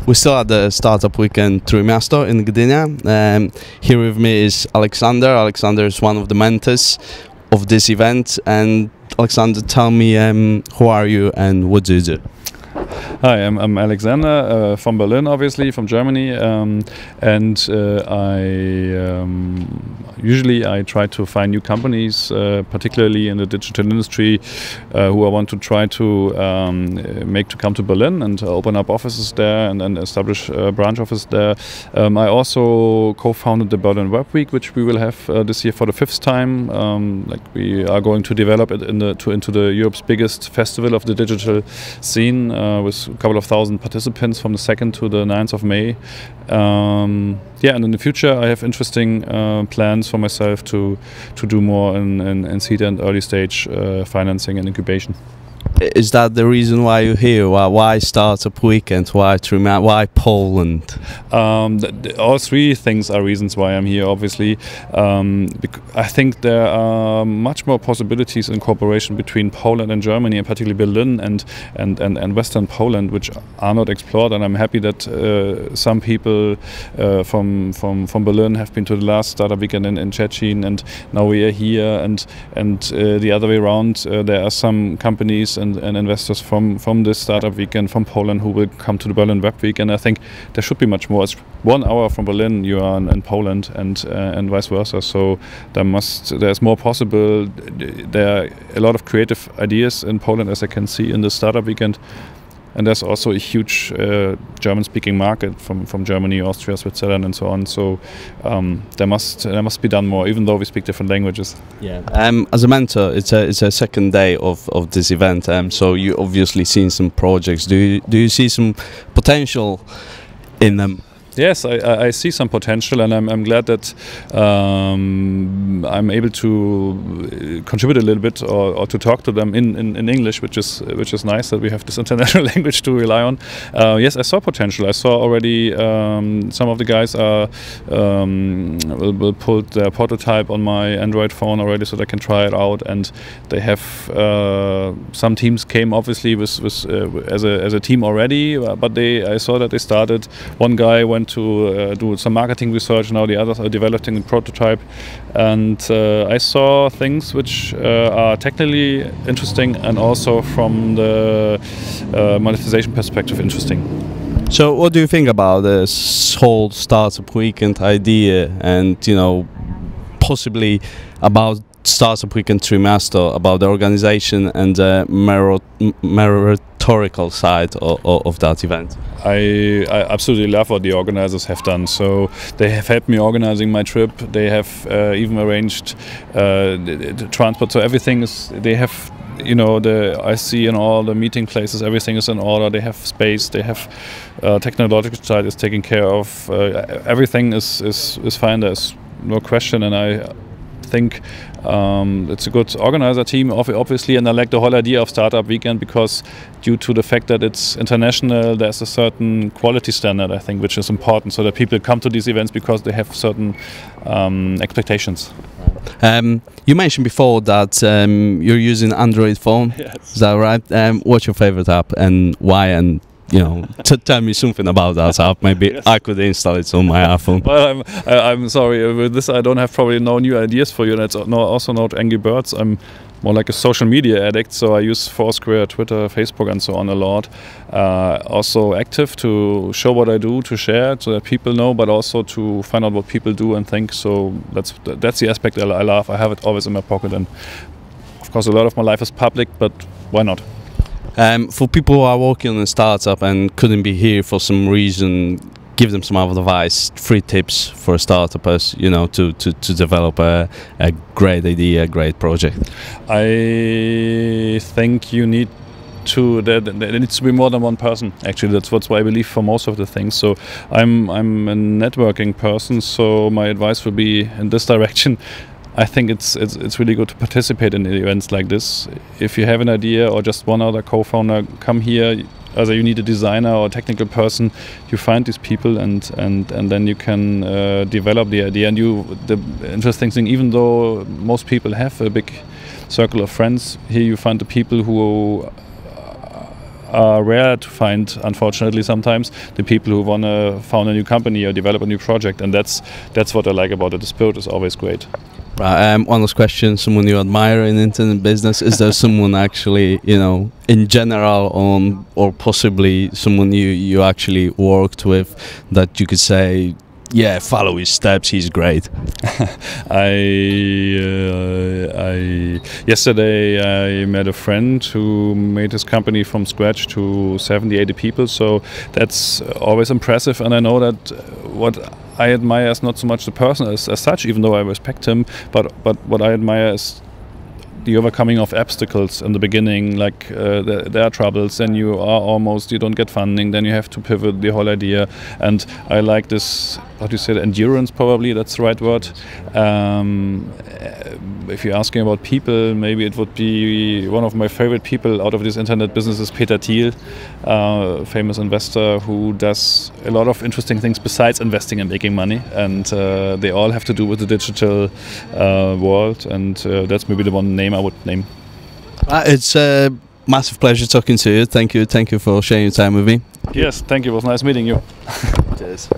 We're still at the Startup Weekend Trójmiejskiego in Gdynia. Here with me is Alexander. Alexander is one of the mentors of this event. And Alexander, tell me, who are you and what do you do? Hi, I'm Alexander from Berlin, obviously, from Germany, and usually I try to find new companies, particularly in the digital industry, who I want to try to make to come to Berlin and open up offices there and establish a branch office there. I also co-founded the Berlin Web Week, which we will have this year for the 5th time. Like we are going to develop it into the Europe's biggest festival of the digital scene. With a couple of thousand participants from the 2nd to the 9th of May. Yeah, and in the future I have interesting plans for myself to do more in seed and early stage financing and incubation. Is that the reason why you're here? Why Startup Weekend? Why Trójmiejskiego? Why Poland? All three things are reasons why I'm here, obviously. I think there are much more possibilities in cooperation between Poland and Germany, and particularly Berlin and Western Poland, which are not explored. And I'm happy that some people from Berlin have been to the last Startup Weekend in Szczecin, and now we are here. And the other way around, there are some companies and investors from this Startup Weekend from Poland who will come to the Berlin Web Week, and I think there should be much more. It's 1 hour from Berlin, you are in Poland, and vice versa. So there's more possible. There are a lot of creative ideas in Poland, as I can see in the Startup Weekend. And there's also a huge German-speaking market from Germany, Austria, Switzerland, and so on. So there must be done more, even though we speak different languages. Yeah. As a mentor, it's a second day of this event. So you obviously seen some projects. Do you see some potential in them? Yes, I see some potential, and I'm glad that I'm able to contribute a little bit or to talk to them in English, which is nice that we have this international language to rely on. Yes, I saw potential. I saw already some of the guys will put their prototype on my Android phone already, so they can try it out. And they have some teams came obviously as a team already, but I saw that they started. One guy went to do some marketing research. Now the others are developing a prototype, and I saw things which are technically interesting and also from the monetization perspective interesting. So what do you think about this whole Startup Weekend idea, and possibly about Startup Weekend Trójmiejskiego, about the organization and the meritorical side of that event? I absolutely love what the organizers have done. So they have helped me organizing my trip. They have even arranged the transport. So everything is. They have. I see in all the meeting places, everything is in order. They have space. They have technological side is taken care of. Everything is fine. There's no question, and I think it's a good organizer team, obviously, and I like the whole idea of Startup Weekend because due to the fact that it's international, there's a certain quality standard, I think, which is important, so that people come to these events because they have certain expectations. You mentioned before that you're using Android phone. Yes. Is that right? What's your favorite app and why? And tell me something about that app. Maybe yes. I could install it on my iPhone. Well, I'm sorry. With this, I don't have probably no new ideas for you. And it's also not Angry Birds. I'm more like a social media addict, so I use Foursquare, Twitter, Facebook, and so on a lot. Also active to show what I do, to share, so that people know, but also to find out what people do and think. So that's the aspect I love. I have it always in my pocket, and of course, a lot of my life is public. But why not? For people who are working on a startup and couldn't be here for some reason, give them some advice, 3 tips for startups, to develop a great idea, a great project. I think you need there needs to be more than one person. Actually, that's what I believe for most of the things. So I'm a networking person, so my advice would be in this direction. I think it's really good to participate in events like this. If you have an idea or just one other co-founder, come here. Either you need a designer or a technical person, you find these people and then you can develop the idea. And the interesting thing, even though most people have a big circle of friends, here you find the people who are rare to find, unfortunately, sometimes, the people who want to found a new company or develop a new project, and that's what I like about it. The spirit is always great. Right, one last question, someone you admire in internet business, is there someone actually, you know, in general, or possibly someone you actually worked with that you could say, yeah, follow his steps, he's great? Yesterday I met a friend who made his company from scratch to 70-80 people, so that's always impressive, and I know that what I admire is not so much the person as such, even though I respect him, but what I admire is the overcoming of obstacles in the beginning, like there are troubles, then you don't get funding, then you have to pivot the whole idea, and I like this, how do you say, endurance, probably that's the right word. If you're asking about people, maybe it would be one of my favorite people out of this internet business is Peter Thiel, famous investor who does a lot of interesting things besides investing and making money, and they all have to do with the digital world, and that's maybe the one name I would name. It's a massive pleasure talking to you. Thank you for sharing your time with me. Yes, thank you. It was nice meeting you. Cheers.